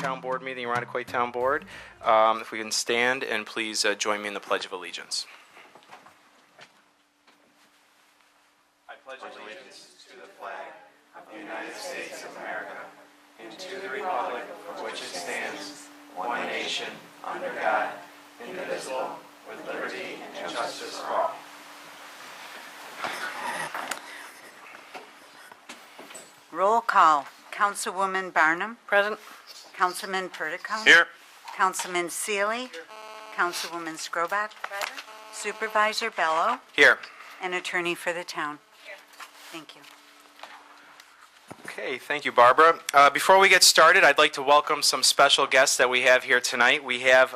Town Board meeting, Irondequoit Town Board. If we can stand, and please join me in the Pledge of Allegiance. I pledge allegiance to the flag of the United States of America and to the republic for which it stands, one nation, under God, indivisible, with liberty and justice for all. Roll call. Councilwoman Barnum. Present. Councilman Perticone. Here. Councilman Seeley. Councilwoman Skrobak. Supervisor Bello. Here. And attorney for the town. Thank you. Okay, thank you, Barbara. Before we get started, I'd like to welcome some special guests that we have here tonight. We have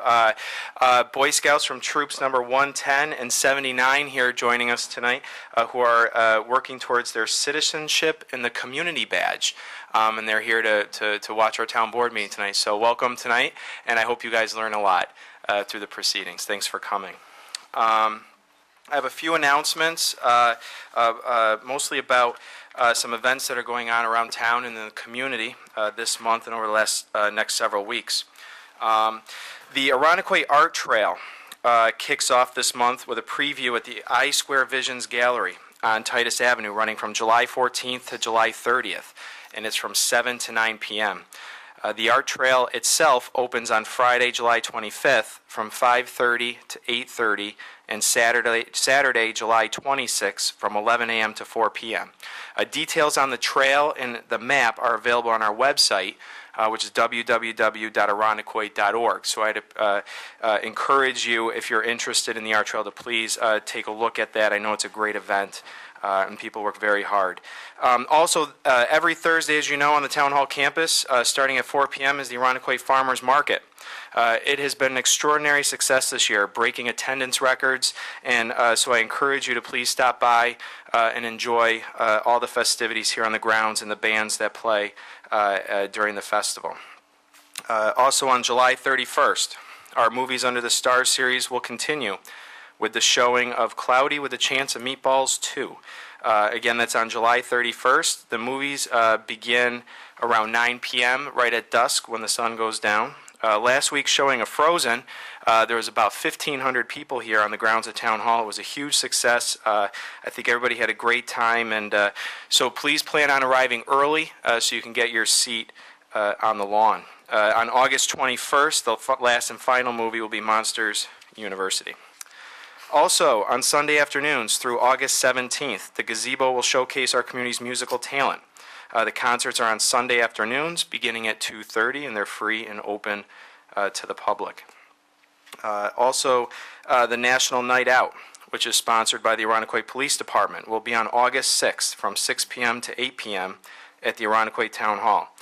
Boy Scouts from troops number 110 and 79 here joining us tonight, who are working towards their citizenship in the community badge. And they're here to watch our town board meeting tonight. So welcome tonight, and I hope you guys learn a lot through the proceedings. Thanks for coming. I have a few announcements, mostly about some events that are going on around town and in the community this month and over the next several weeks. The Irondequoit Art Trail kicks off this month with a preview at the I Square Visions Gallery on Titus Avenue, running from July 14th to July 30th, and it's from 7 to 9 p.m. The art trail itself opens on Friday, July 25th from 5:30 to 8:30, and Saturday, July 26th from 11 a.m. to 4 p.m. Details on the trail and the map are available on our website, which is www.irondequoit.org. So I'd encourage you, if you're interested in the art trail, to please take a look at that. I know it's a great event. And people work very hard. Also, every Thursday, as you know, on the Town Hall campus, starting at 4 p.m. is the Irondequoit Farmers Market. It has been an extraordinary success this year, breaking attendance records, and so I encourage you to please stop by and enjoy all the festivities here on the grounds and the bands that play during the festival. Also on July 31st, our Movies Under the Stars series will continue with the showing of Cloudy with a Chance of Meatballs 2. Again, that's on July 31st. The movies begin around 9 p.m., right at dusk when the sun goes down. Last week's showing of Frozen, there was about 1,500 people here on the grounds of Town Hall. It was a huge success. I think everybody had a great time, and so please plan on arriving early so you can get your seat on the lawn. On August 21st, the last and final movie will be Monsters University. Also, on Sunday afternoons through August 17th, the Gazebo will showcase our community's musical talent. The concerts are on Sunday afternoons, beginning at 2:30, and they're free and open to the public. Also, the National Night Out, which is sponsored by the Irondequoit Police Department, will be on August 6th from 6 p.m. to 8 p.m. at the Irondequoit Town Hall.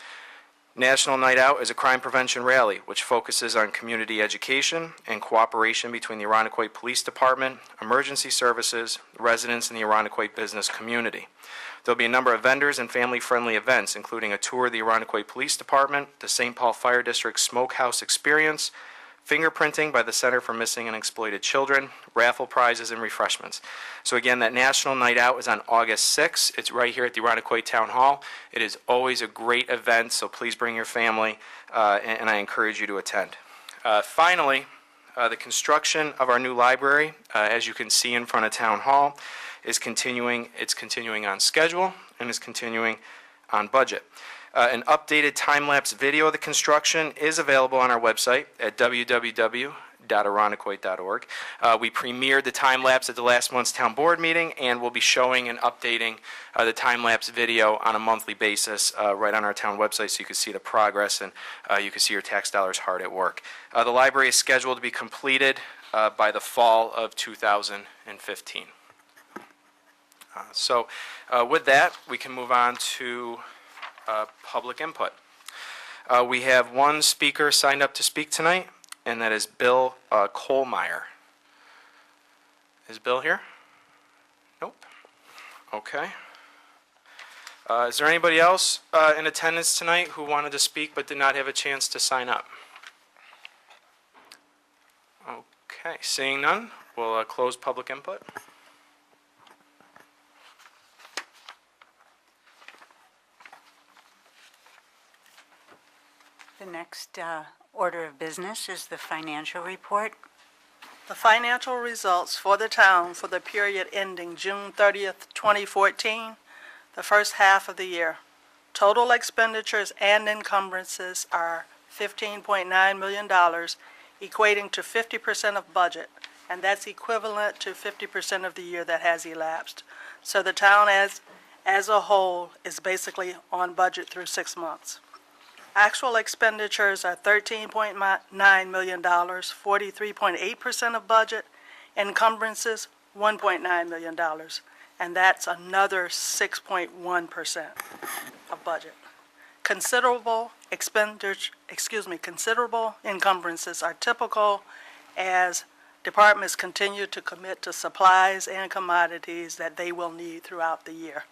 National Night Out is a crime prevention rally which focuses on community education and cooperation between the Irondequoit Police Department, emergency services, residents, and the Irondequoit business community. There'll be a number of vendors and family-friendly events, including a tour of the Irondequoit Police Department, the St. Paul Fire District Smokehouse Experience, fingerprinting by the Center for Missing and Exploited Children, raffle prizes, and refreshments. So again, that National Night Out is on August 6th. It's right here at the Irondequoit Town Hall. It is always a great event, so please bring your family, and I encourage you to attend. Finally, the construction of our new library, as you can see in front of Town Hall, is continuing. It's continuing on schedule and is continuing on budget. An updated time-lapse video of the construction is available on our website at www.irondequoit.org. We premiered the time-lapse at the last month's town board meeting, and we'll be showing and updating the time-lapse video on a monthly basis right on our town website, so you can see the progress and you can see your tax dollars hard at work. The library is scheduled to be completed by the fall of 2015. So with that, we can move on to public input. We have one speaker signed up to speak tonight, and that is Bill Kohlmeyer. Is Bill here? Nope. Okay. Is there anybody else in attendance tonight who wanted to speak but did not have a chance to sign up? Okay, seeing none, we'll close public input. The next next order of business is the financial report. The financial results for the town for the period ending June 30th, 2014, the first half of the year. Total expenditures and encumbrances are $15.9 million, equating to 50% of budget, and that's equivalent to 50% of the year that has elapsed. So the town as a whole is basically on budget through 6 months. Actual expenditures are $13.9 million, 43.8% of budget. Encumbrances, $1.9 million, and that's another 6.1% of budget. Considerable encumbrances are typical as departments continue to commit to supplies and commodities that they will need throughout the year.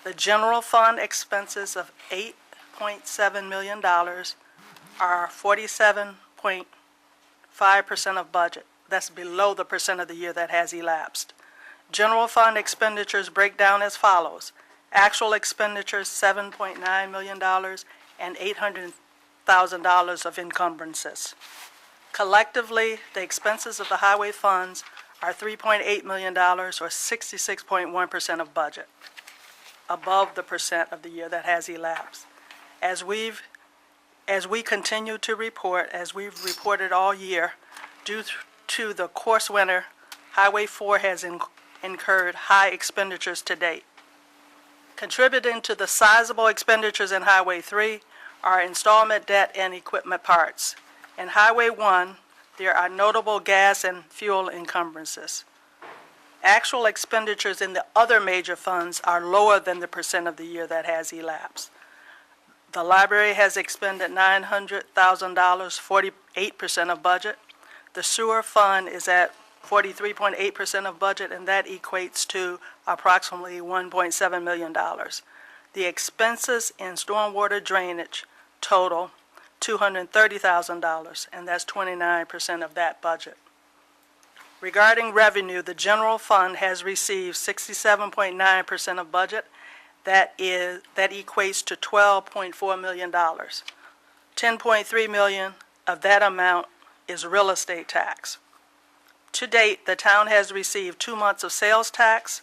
The general fund expenses of $8.7 million are 47.5% of budget. That's below the percent of the year that has elapsed. General fund expenditures break down as follows. Actual expenditures, $7.9 million, and $800,000 of encumbrances. Collectively, the expenses of the highway funds are $3.8 million, or 66.1% of budget, above the percent of the year that has elapsed. As we continue to report, as we've reported all year, due to the course winter, Highway 4 has incurred high expenditures to date. Contributing to the sizable expenditures in Highway 3 are installment debt and equipment parts. In Highway 1, there are notable gas and fuel encumbrances. Actual expenditures in the other major funds are lower than the percent of the year that has elapsed. The library has expended $900,000, 48% of budget. The sewer fund is at 43.8% of budget, and that equates to approximately $1.7 million. The expenses in stormwater drainage total $230,000, and that's 29% of that budget. Regarding revenue, the general fund has received 67.9% of budget. That equates to $12.4 million. $10.3 million of that amount is real estate tax. To date, the town has received 2 months of sales tax,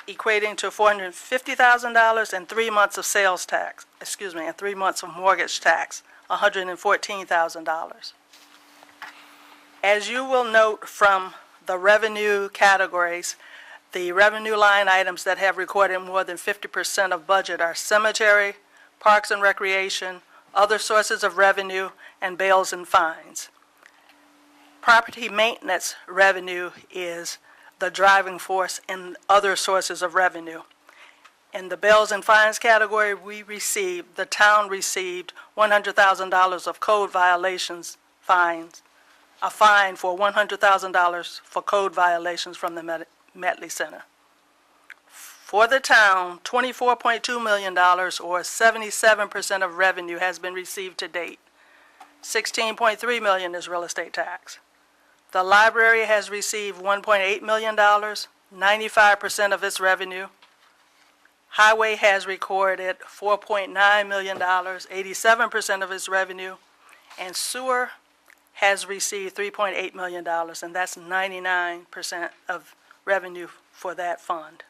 equating to $450,000, and 3 months of sales tax, and 3 months of mortgage tax, $114,000. As you will note from the revenue categories, the revenue line items that have recorded more than 50% of budget are cemetery, parks and recreation, other sources of revenue, and bails and fines. Property maintenance revenue is the driving force in other sources of revenue. In the bails and fines category, the town received $100,000 of code violations fines, a fine for $100,000 for code violations from the Metley Center. For the town, $24.2 million, or 77% of revenue, has been received to date. $16.3 million is real estate tax. The library has received $1.8 million, 95% of its revenue. Highway has recorded $4.9 million, 87% of its revenue. And sewer has received $3.8 million, and that's 99% of revenue for that fund.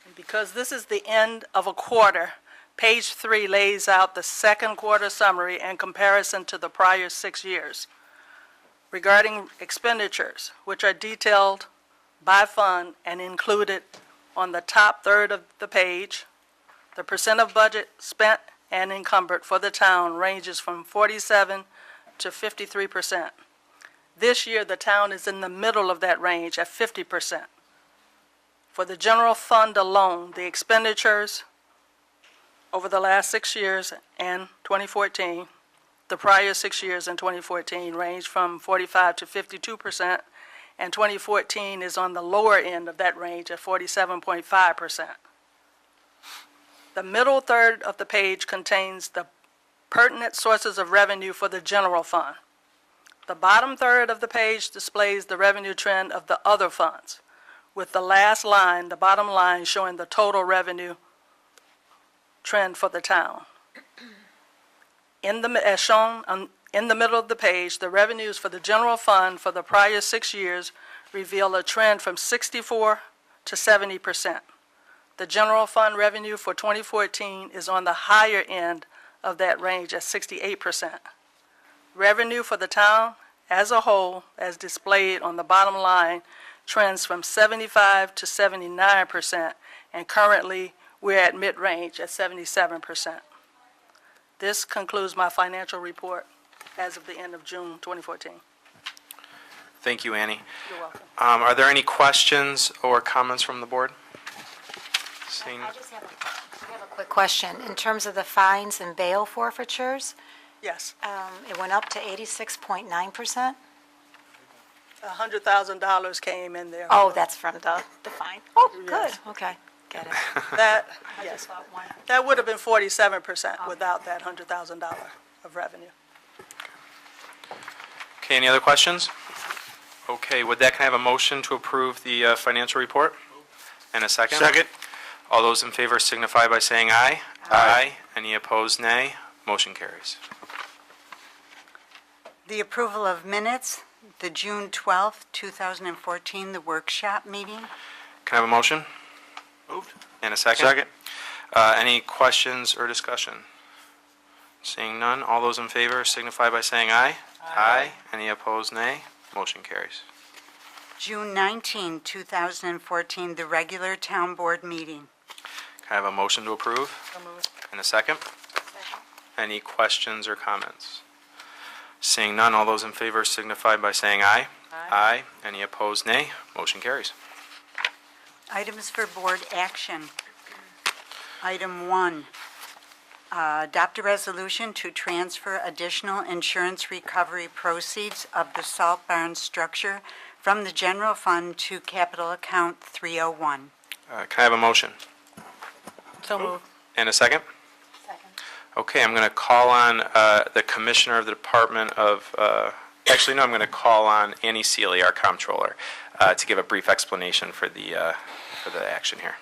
And because this is the end of a quarter, page 3 lays out the second quarter summary and comparison to the prior 6 years. Regarding expenditures, which are detailed by fund and included on the top third of the page, the percent of budget spent and encumbered for the town ranges from 47 to 53%. This year, the town is in the middle of that range at 50%. For the general fund alone, the expenditures over the last 6 years and 2014, the prior 6 years in 2014 range from 45 to 52%, and 2014 is on the lower end of that range at 47.5%. The middle third of the page contains the pertinent sources of revenue for the general fund. The bottom third of the page displays the revenue trend of the other funds, with the last line, the bottom line, showing the total revenue trend for the town. As shown in the middle of the page, the revenues for the general fund for the prior 6 years reveal a trend from 64 to 70%. The general fund revenue for 2014 is on the higher end of that range at 68%. Revenue for the town as a whole, as displayed on the bottom line, trends from 75 to 79%, and currently we're at mid-range at 77%. This concludes my financial report as of the end of June 2014. Thank you, Annie. You're welcome. Are there any questions or comments from the board? Seeing, I just have a quick question. In terms of the fines and bail forfeitures, Yes, it went up to 86.9%? $100,000 came in there. Oh, that's from the fine. Oh, good, Yes. okay, get it. That, I yes, just thought one. that would have been 47% without that $100,000 of revenue. okay, any other questions? Okay, with that, can I have a motion to approve the financial report? And a second? Second. All those in favor signify by saying aye. Aye. Any opposed, nay. Motion carries. The approval of minutes, the June 12th, 2014, the workshop meeting. Can I have a motion? Moved. And a second? Second. Any questions or discussion? Seeing none, all those in favor signify by saying aye. Aye. Any opposed, nay. Motion carries. June 19, 2014, the regular town board meeting. Can I have a motion to approve? So moved. And a second? Any questions or comments? Seeing none, all those in favor signify by saying aye. Aye. Any opposed, nay. Motion carries. Items for board action. Item 1, adopt a resolution to transfer additional insurance recovery proceeds of the Salt Barn structure from the general fund to capital account 301. Can I have a motion? So moved. And a second? Second. Okay, I'm going to call on the Commissioner of the Department of, actually, no, I'm going to call on Annie Seeley, our comptroller, to give a brief explanation for the action here.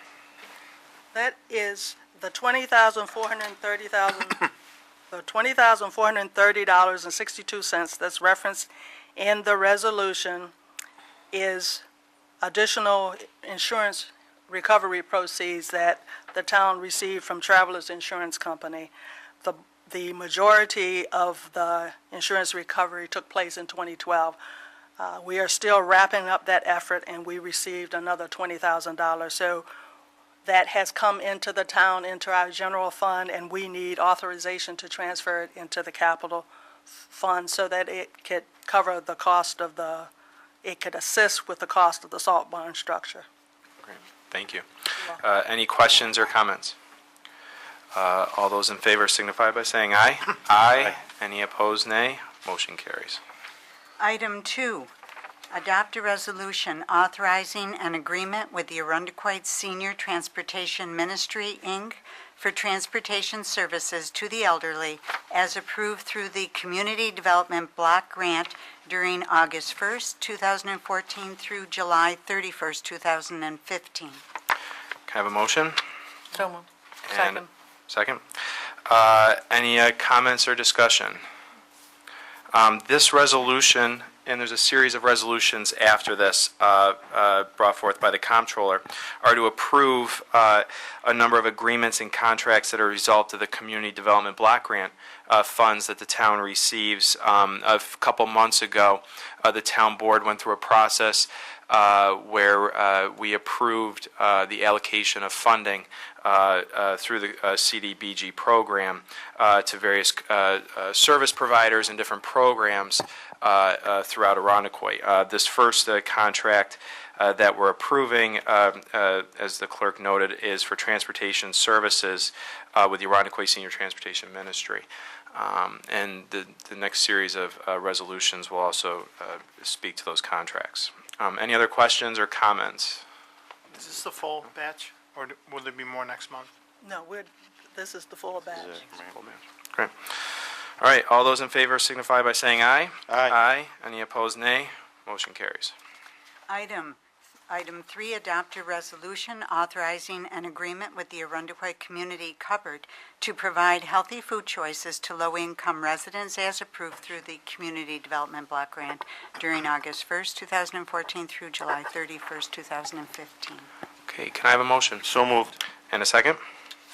That is the $20,430.62 that's referenced in the resolution is additional insurance recovery proceeds that the town received from Travelers Insurance Company. The majority of the insurance recovery took place in 2012. We are still wrapping up that effort, and we received another $20,000. So that has come into the town, into our general fund, and we need authorization to transfer it into the capital fund so that it could cover the cost of it could assist with the cost of the salt barn structure. Great, thank you. Any questions or comments? All those in favor signify by saying aye. Aye. Any opposed, nay. Motion carries. Item 2, adopt a resolution authorizing an agreement with the Arundequite Senior Transportation Ministry, Inc. for transportation services to the elderly as approved through the Community Development Block Grant during August 1st, 2014 through July 31st, 2015. Can I have a motion? So moved. And Second. second. Any comments or discussion? This resolution, and there's a series of resolutions after this brought forth by the comptroller, are to approve a number of agreements and contracts that are a result of the Community Development Block Grant funds that the town receives. A couple months ago, the town board went through a process where we approved the allocation of funding through the CDBG program to various service providers and different programs throughout Irondequoit. This first contract that we're approving, as the clerk noted, is for transportation services with the Irondequoit Senior Transportation Ministry. And the next series of resolutions will also speak to those contracts. Any other questions or comments? Is this the full batch, or will there be more next month? No, this is the full batch. Great. All right, all those in favor signify by saying aye. Aye. Aye. Any opposed, nay. Motion carries. Item Item 3, adopt a resolution authorizing an agreement with the Arundequoit Community Cupboard to provide healthy food choices to low-income residents as approved through the Community Development Block Grant during August 1st, 2014 through July 31st, 2015. Okay, can I have a motion? So moved. And a second?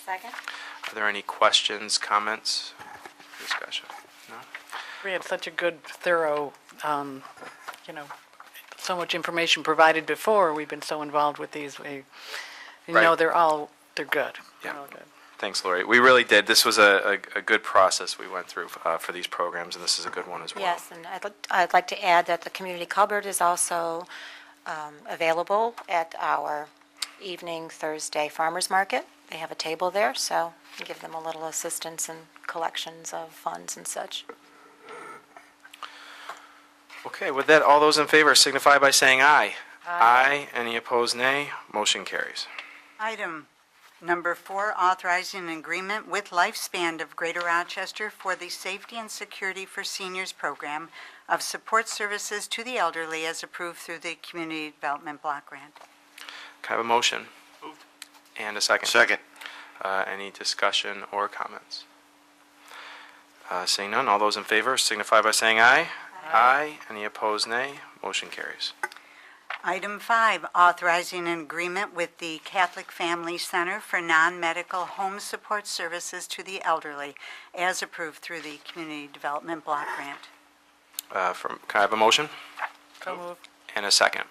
Second? Are there any questions, comments, discussion? No? We had such a good, thorough, so much information provided before. We've been so involved with these. You know, Right. they're good. Yeah. They're all good. Thanks, Lori. We really did. This was a good process we went through for these programs, and this is a good one as well. Yes, and I'd like to add that the community cupboard is also available at our evening Thursday farmers market. They have a table there, so give them a little assistance in collections of funds and such. Okay, with that, all those in favor signify by saying aye. Aye. Any opposed, nay. Motion carries. Item number 4, authorizing an agreement with Lifespan of Greater Rochester for the Safety and Security for Seniors Program of support services to the elderly as approved through the Community Development Block Grant. Can I have a motion? Moved. And a second? Second. Any discussion or comments? Seeing none, all those in favor signify by saying aye. Aye. Any opposed, nay. Motion carries. Item 5, authorizing an agreement with the Catholic Family Center for non-medical home support services to the elderly as approved through the Community Development Block Grant. Can I have a motion? So moved. And a second?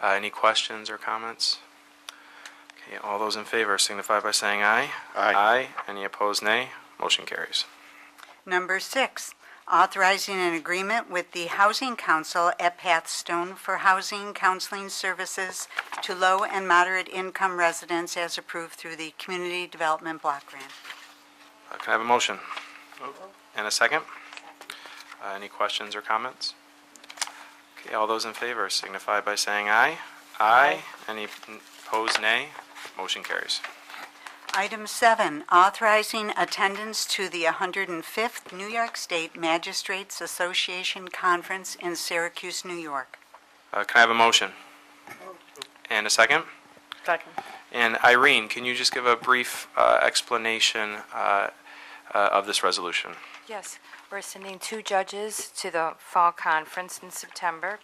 Any questions or comments? Okay, all those in favor signify by saying aye. Aye. Aye. Any opposed, nay. Motion carries. Number 6, authorizing an agreement with the Housing Council at Pathstone for housing counseling services to low and moderate income residents as approved through the Community Development Block Grant. Can I have a motion? Moved. And a second? Any questions or comments? Okay, all those in favor signify by saying aye. Aye. Any opposed, nay. Motion carries. Item 7, authorizing attendance to the 105th New York State Magistrates Association Conference in Syracuse, New York. Can I have a motion? And a second? Second. And Irene, can you just give a brief explanation of this resolution? Yes, we're sending 2 judges to the fall conference in September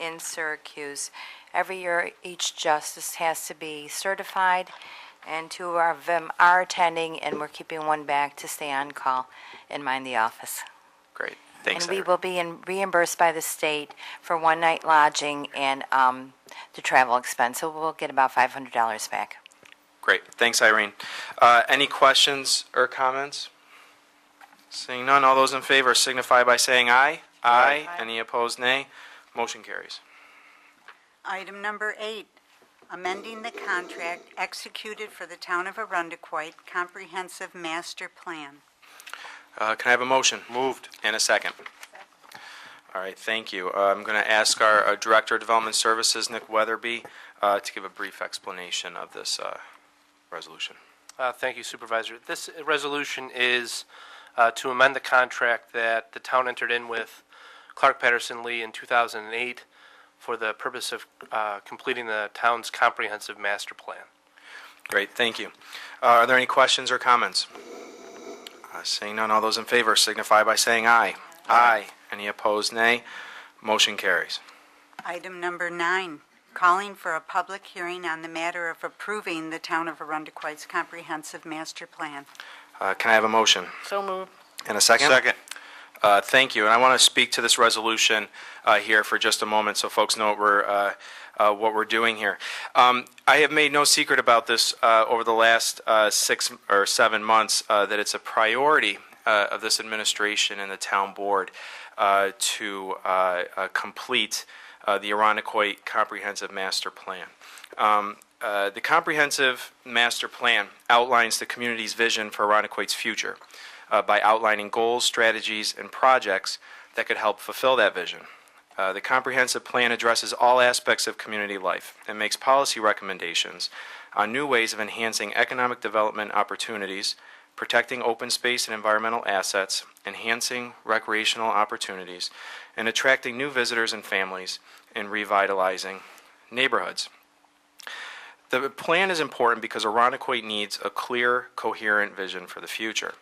in Syracuse. Every year, each justice has to be certified, and 2 of them are attending, and we're keeping 1 back to stay on call and mind the office. Great. Thanks, And we Irene. will be reimbursed by the state for 1 night lodging and the travel expense, so we'll get about $500 back. Great. Thanks, Irene. Any questions or comments? Seeing none, all those in favor signify by saying aye. Aye. Any opposed, nay. Motion carries. Item number 8, amending the contract executed for the Town of Arundequoit Comprehensive Master Plan. Can I have a motion? Moved. And a second? All right, thank you. I'm going to ask our Director of Development Services, Nick Weatherby, to give a brief explanation of this resolution. Thank you, Supervisor. This resolution is to amend the contract that the town entered in with Clark Patterson Lee in 2008 for the purpose of completing the town's comprehensive master plan. Great, thank you. Are there any questions or comments? Seeing none, all those in favor signify by saying aye. Aye. Any opposed, nay. Motion carries. Item number 9, calling for a public hearing on the matter of approving the Town of Arundequoit's Comprehensive Master Plan. Can I have a motion? So moved. And a second? Second. Thank you, and I want to speak to this resolution here for just a moment so folks know what we're doing here. I have made no secret about this over the last 6 or 7 months, that it's a priority of this administration and the town board to complete the Arundequoit Comprehensive Master Plan. The Comprehensive Master Plan outlines the community's vision for Arundequoit's future by outlining goals, strategies, and projects that could help fulfill that vision. The comprehensive plan addresses all aspects of community life and makes policy recommendations on new ways of enhancing economic development opportunities, protecting open space and environmental assets, enhancing recreational opportunities, and attracting new visitors and families, and revitalizing neighborhoods. The plan is important because Arundecoit needs a clear, coherent vision for the future.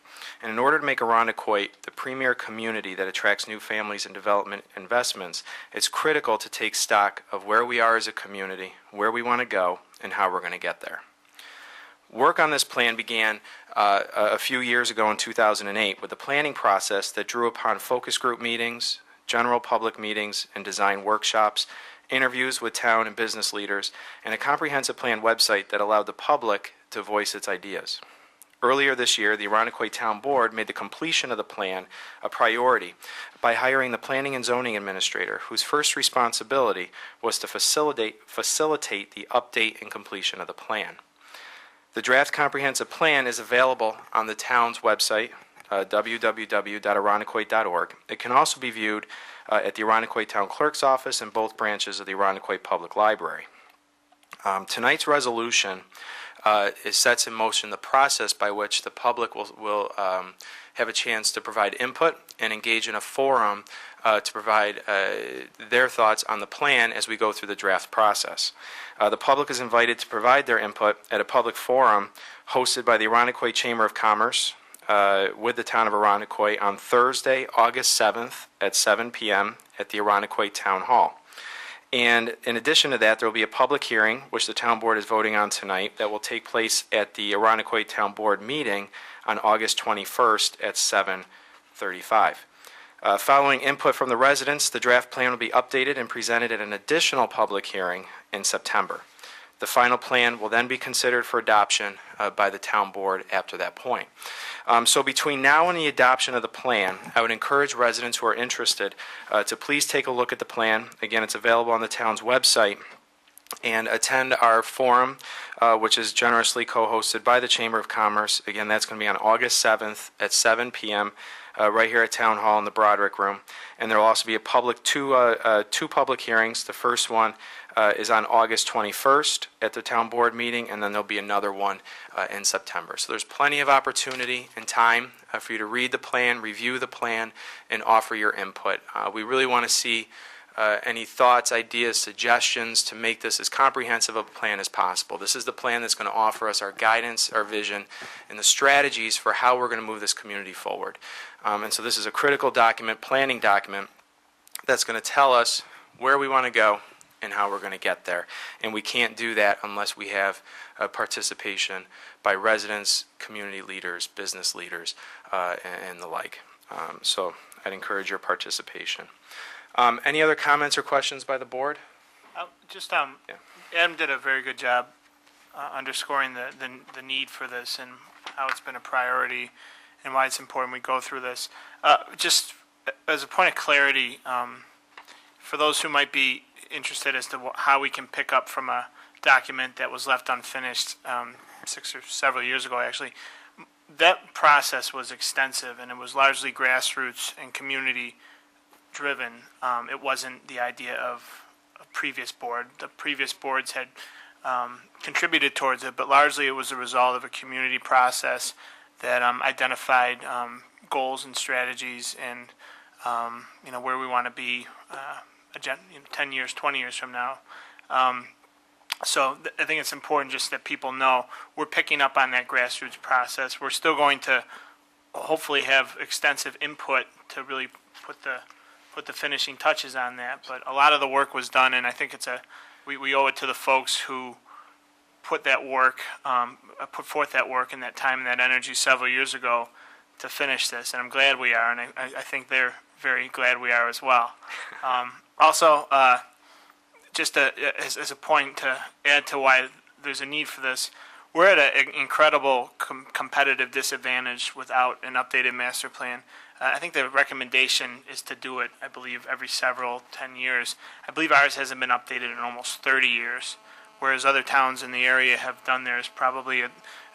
And in order to make Arundecoit the premier community that attracts new families and development investments, it's critical to take stock of where we are as a community, where we want to go, and how we're going to get there. Work on this plan began a few years ago in 2008 with a planning process that drew upon focus group meetings, general public meetings, and design workshops, interviews with town and business leaders, and a comprehensive plan website that allowed the public to voice its ideas. Earlier this year, the Arundecoit Town Board made the completion of the plan a priority by hiring the Planning and Zoning Administrator, whose first responsibility was to facilitate the update and completion of the plan. The draft comprehensive plan is available on the town's website, www.arundecoit.org. It can also be viewed at the Arundecoit Town Clerk's office in both branches of the Arundecoit Public Library. Tonight's resolution sets in motion the process by which the public will have a chance to provide input and engage in a forum to provide their thoughts on the plan as we go through the draft process. The public is invited to provide their input at a public forum hosted by the Arundecoit Chamber of Commerce with the town of Arundecoit on Thursday, August 7th at 7 p.m. at the Arundecoit Town Hall. And in addition to that, there will be a public hearing, which the town board is voting on tonight, that will take place at the Arundecoit Town Board meeting on August 21st at 7:35. Following input from the residents, the draft plan will be updated and presented at an additional public hearing in September. The final plan will then be considered for adoption by the town board after that point. So between now and the adoption of the plan, I would encourage residents who are interested to please take a look at the plan. Again, it's available on the town's website, and attend our forum, which is generously co-hosted by the Chamber of Commerce. Again, that's going to be on August 7th at 7 p.m. Right here at Town Hall in the Broderick Room. And there will also be two public hearings. The first one is on August 21st at the Town Board meeting, and then there'll be another one in September. So there's plenty of opportunity and time for you to read the plan, review the plan, and offer your input. We really want to see any thoughts, ideas, suggestions to make this as comprehensive of a plan as possible. This is the plan that's going to offer us our guidance, our vision, and the strategies for how we're going to move this community forward. And so this is a critical document, planning document, that's going to tell us where we want to go and how we're going to get there. And we can't do that unless we have participation by residents, community leaders, business leaders, and the like. So I'd encourage your participation. Any other comments or questions by the board? Adam did a very good job underscoring the need for this and how it's been a priority and why it's important we go through this. Just as a point of clarity, for those who might be interested as to how we can pick up from a document that was left unfinished 6 or several years ago, actually, that process was extensive and it was largely grassroots and community driven. It wasn't the idea of a previous board. The previous boards had contributed towards it, but largely it was a result of a community process that identified goals and strategies and where we want to be 10 years, 20 years from now. So I think it's important just that people know we're picking up on that grassroots process. We're still going to hopefully have extensive input to really put the finishing touches on that. But a lot of the work was done, and I think we owe it to the folks who put that work, put forth that work and that time and that energy several years ago to finish this. And I'm glad we are, and I think they're very glad we are as well. Also, just as a point to add to why there's a need for this, we're at an incredible competitive disadvantage without an updated master plan. I think the recommendation is to do it, I believe, every 10 years. I believe ours hasn't been updated in almost 30 years, whereas other towns in the area have done theirs, probably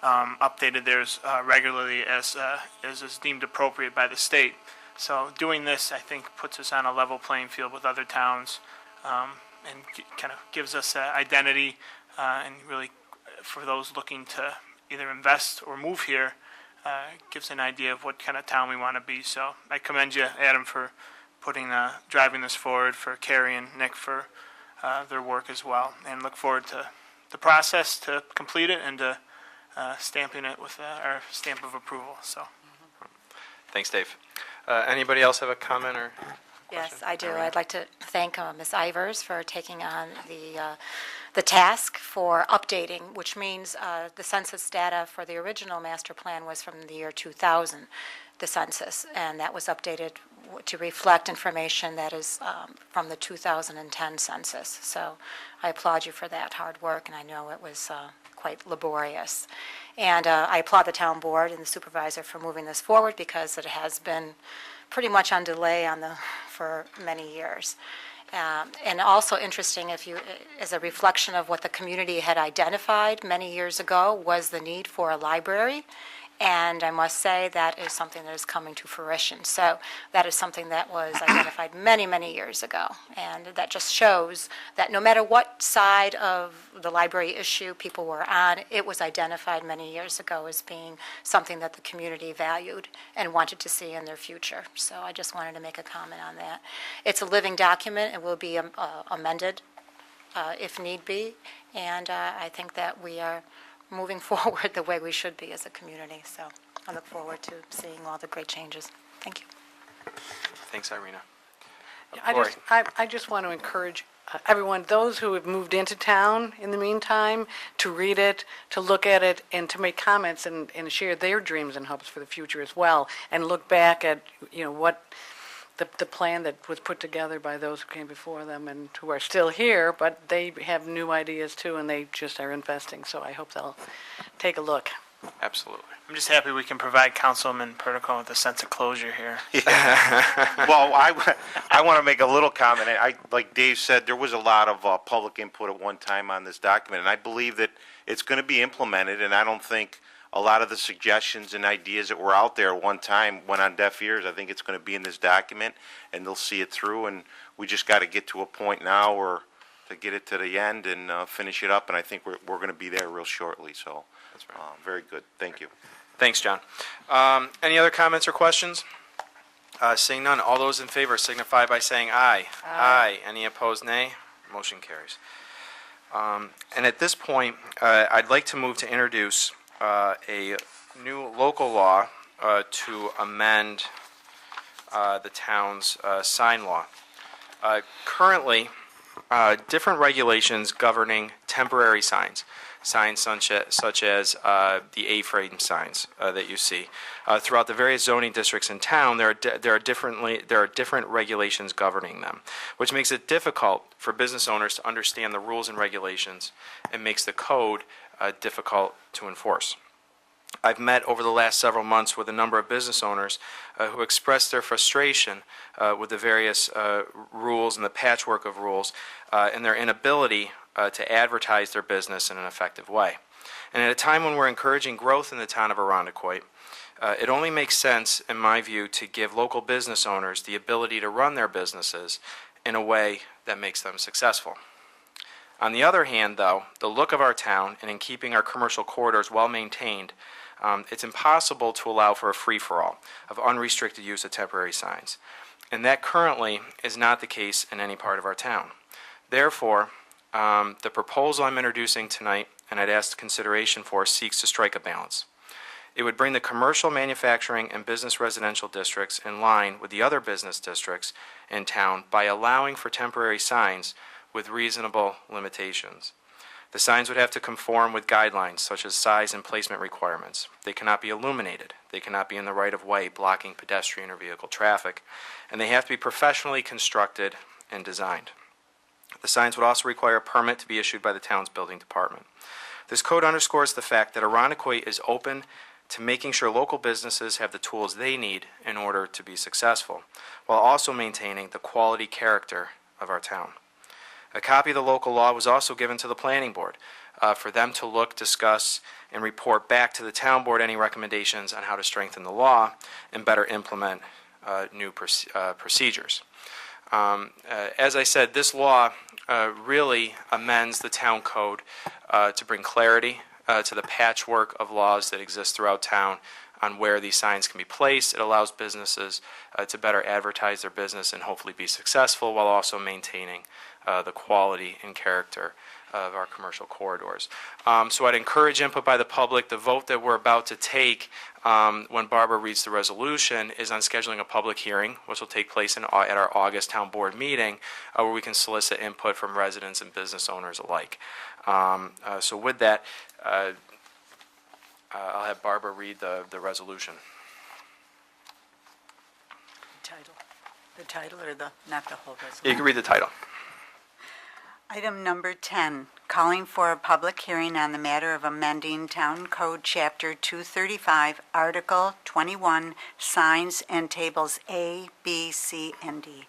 updated theirs regularly as is deemed appropriate by the state. So doing this, I think, puts us on a level playing field with other towns and kind of gives us an identity and really, for those looking to either invest or move here, gives an idea of what kind of town we want to be. So I commend you, Adam, for driving this forward, for Carrie and Nick for their work as well, and look forward to the process to complete it and to stamping it with our stamp of approval. So, Thanks, Dave. Anybody else have a comment or? Yes, I do. I'd like to thank Ms. Ivers for taking on the task for updating, which means the census data for the original master plan was from the year 2000, the census, and that was updated to reflect information that is from the 2010 census. So I applaud you for that hard work, and I know it was quite laborious. And I applaud the town board and the supervisor for moving this forward, because it has been pretty much on delay for many years. And also interesting, as a reflection of what the community had identified many years ago, was the need for a library. And I must say that is something that is coming to fruition. So that is something that was identified many, many years ago. And that just shows that no matter what side of the library issue people were on, it was identified many years ago as being something that the community valued and wanted to see in their future. So I just wanted to make a comment on that. It's a living document. It will be amended if need be. And I think that we are moving forward the way we should be as a community. So I look forward to seeing all the great changes. Thank you. Thanks, Irina. Yeah, I just want to encourage everyone, those who have moved into town in the meantime, to read it, to look at it, and to make comments and share their dreams and hopes for the future as well, and look back at, what the plan that was put together by those who came before them and who are still here, but they have new ideas too, and they just are investing. So I hope they'll take a look. Absolutely. I'm just happy we can provide Councilman Perticone with a sense of closure here. Well, I want to make a little comment. Like Dave said, there was a lot of public input at one time on this document, and I believe that it's going to be implemented, and I don't think a lot of the suggestions and ideas that were out there at one time went on deaf ears. I think it's going to be in this document, and they'll see it through, and we just got to get to a point now or to get it to the end and finish it up, and I think we're going to be there real shortly. So That's right. Very good. Thank you. Thanks, John. Any other comments or questions? Seeing none, all those in favor signify by saying aye. Aye. Any opposed, nay. Motion carries. And at this point, I'd like to move to introduce a new local law to amend the town's sign law. Currently, different regulations governing temporary signs such as the A-frame signs that you see. Throughout the various zoning districts in town, there are different regulations governing them, which makes it difficult for business owners to understand the rules and regulations and makes the code difficult to enforce. I've met over the last several months with a number of business owners who expressed their frustration with the various rules and the patchwork of rules and their inability to advertise their business in an effective way. And at a time when we're encouraging growth in the town of Arundecoit, it only makes sense, in my view, to give local business owners the ability to run their businesses in a way that makes them successful. On the other hand, though, the look of our town and in keeping our commercial corridors well maintained, it's impossible to allow for a free-for-all of unrestricted use of temporary signs. And that currently is not the case in any part of our town. Therefore, the proposal I'm introducing tonight, and I'd ask consideration for, seeks to strike a balance. It would bring the commercial, manufacturing, and business residential districts in line with the other business districts in town by allowing for temporary signs with reasonable limitations. The signs would have to conform with guidelines such as size and placement requirements. They cannot be illuminated. They cannot be in the right-of-way, blocking pedestrian or vehicle traffic. And they have to be professionally constructed and designed. The signs would also require a permit to be issued by the town's building department. This code underscores the fact that Arundecoit is open to making sure local businesses have the tools they need in order to be successful, while also maintaining the quality character of our town. A copy of the local law was also given to the planning board for them to look, discuss, and report back to the town board any recommendations on how to strengthen the law and better implement new procedures. As I said, this law really amends the town code to bring clarity to the patchwork of laws that exist throughout town on where these signs can be placed. It allows businesses to better advertise their business and hopefully be successful while also maintaining the quality and character of our commercial corridors. So I'd encourage input by the public. The vote that we're about to take when Barbara reads the resolution is on scheduling a public hearing, which will take place at our August Town Board meeting, where we can solicit input from residents and business owners alike. So with that, I'll have Barbara read the resolution. The title or not the whole resolution? You can read the title. Item number 10, calling for a public hearing on the matter of amending Town Code Chapter 235, Article 21, signs and tables A, B, C, and D.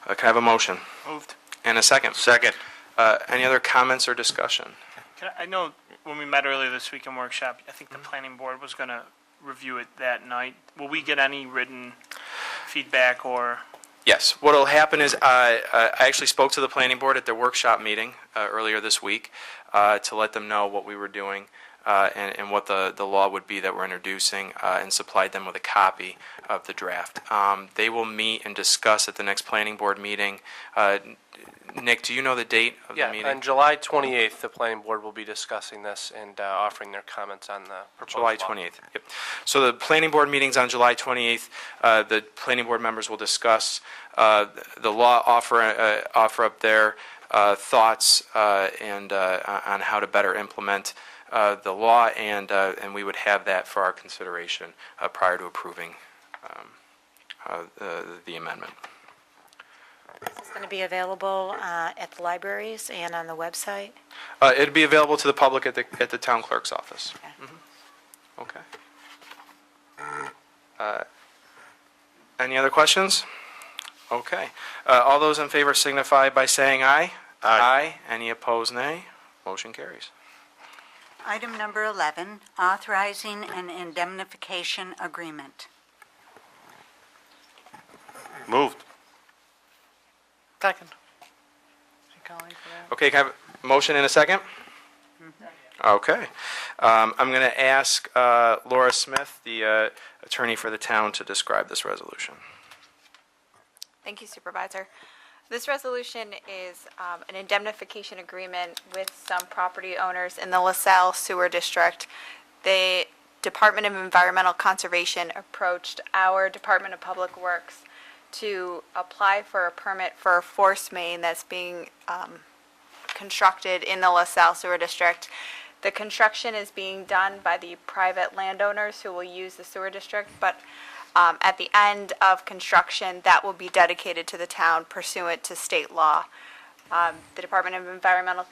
Can I have a motion? Moved. And a second? Second. Any other comments or discussion? I know when we met earlier this week in workshop, I think the planning board was going to review it that night. Will we get any written feedback or? Yes. What will happen is I actually spoke to the planning board at their workshop meeting earlier this week to let them know what we were doing and what the law would be that we're introducing and supplied them with a copy of the draft. They will meet and discuss at the next planning board meeting. Nick, do you know the date of the meeting? On July 28th, the planning board will be discussing this and offering their comments on the proposed July law. 28th. Yep. So the planning board meeting's on July 28th. The planning board members will discuss the law, offer up their thoughts and on how to better implement the law, and we would have that for our consideration prior to approving the amendment. It's going to be available at the libraries and on the website. It'd be available to the public at the town clerk's office. Okay. Any other questions? Okay. All those in favor signify by saying aye. Aye. Any opposed, nay. Motion carries. Item number 11, authorizing an indemnification agreement. Moved. Second. Is he calling for that? Okay, can I have a motion in a second? Okay. I'm going to ask Laura Smith, the attorney for the town, to describe this resolution. Thank you, Supervisor. This resolution is an indemnification agreement with some property owners in the LaSalle Sewer District. The Department of Environmental Conservation approached our Department of Public Works to apply for a permit for a force main that's being constructed in the LaSalle Sewer District. The construction is being done by the private landowners who will use the sewer district, but at the end of construction, that will be dedicated to the town pursuant to state law. The Department of Environmental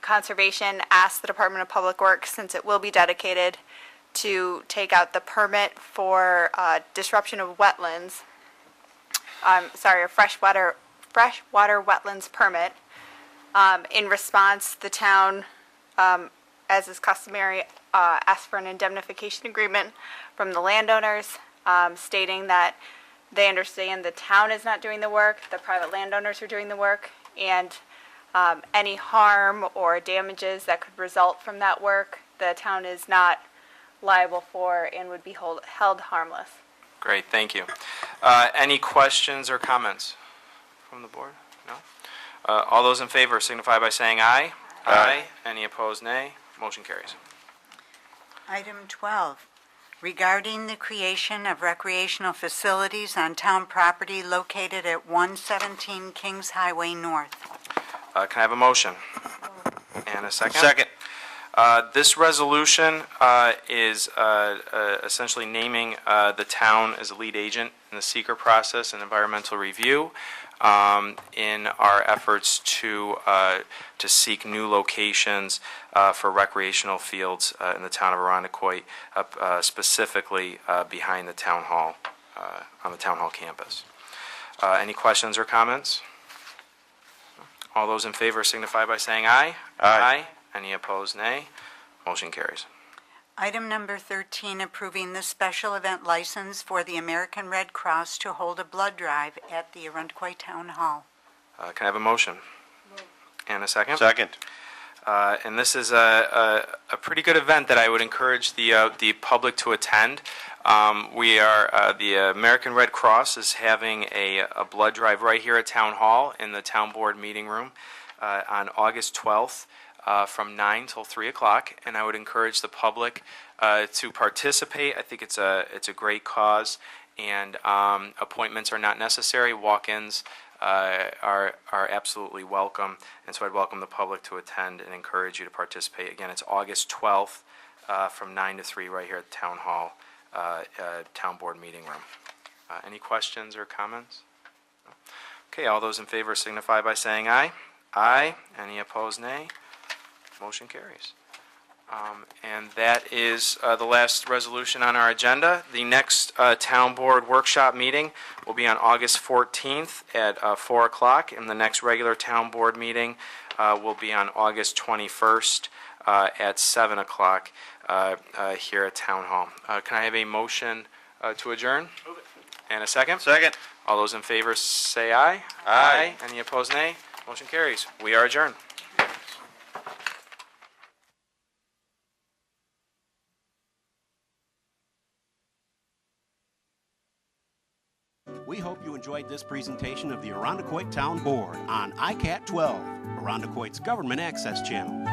Conservation asked the Department of Public Works, since it will be dedicated, to take out the permit for disruption of wetlands, a freshwater wetlands permit. In response, the town, as is customary, asked for an indemnification agreement from the landowners, stating that they understand the town is not doing the work, the private landowners are doing the work, and any harm or damages that could result from that work, the town is not liable for and would be held harmless. Great, thank you. Any questions or comments from the board? No? All those in favor signify by saying aye. Aye. Any opposed, nay. Motion carries. Item 12, regarding the creation of recreational facilities on town property located at 117 Kings Highway North. Can I have a motion? And a second? Second. This resolution is essentially naming the town as a lead agent in the seeker process and environmental review in our efforts to seek new locations for recreational fields in the town of Arundecoit, specifically behind the town hall, on the town hall campus. Any questions or comments? All those in favor signify by saying aye. Aye. Any opposed, nay. Motion carries. Item number 13, approving the special event license for the American Red Cross to hold a blood drive at the Arundecoit Town Hall. Can I have a motion? And a second? Second. And this is a pretty good event that I would encourage the public to attend. The American Red Cross is having a blood drive right here at Town Hall in the Town Board meeting room on August 12th from 9 till 3 o'clock, and I would encourage the public to participate. I think it's a great cause, and appointments are not necessary. Walk-ins are absolutely welcome, and so I'd welcome the public to attend and encourage you to participate. Again, it's August 12th from 9 to 3 right here at Town Hall, Town Board meeting room. Any questions or comments? Okay, all those in favor signify by saying aye. Aye. Any opposed, nay. Motion carries. And that is the last resolution on our agenda. The next Town Board workshop meeting will be on August 14th at 4 o'clock, and the next regular Town Board meeting will be on August 21st at 7 o'clock here at Town Hall. Can I have a motion to adjourn? Move it. And a second? Second. All those in favor say aye. Aye. Any opposed, nay. Motion carries. We are adjourned. We hope you enjoyed this presentation of the Irondequoit Town Board on ICAT 12, Irondequoit's government access channel.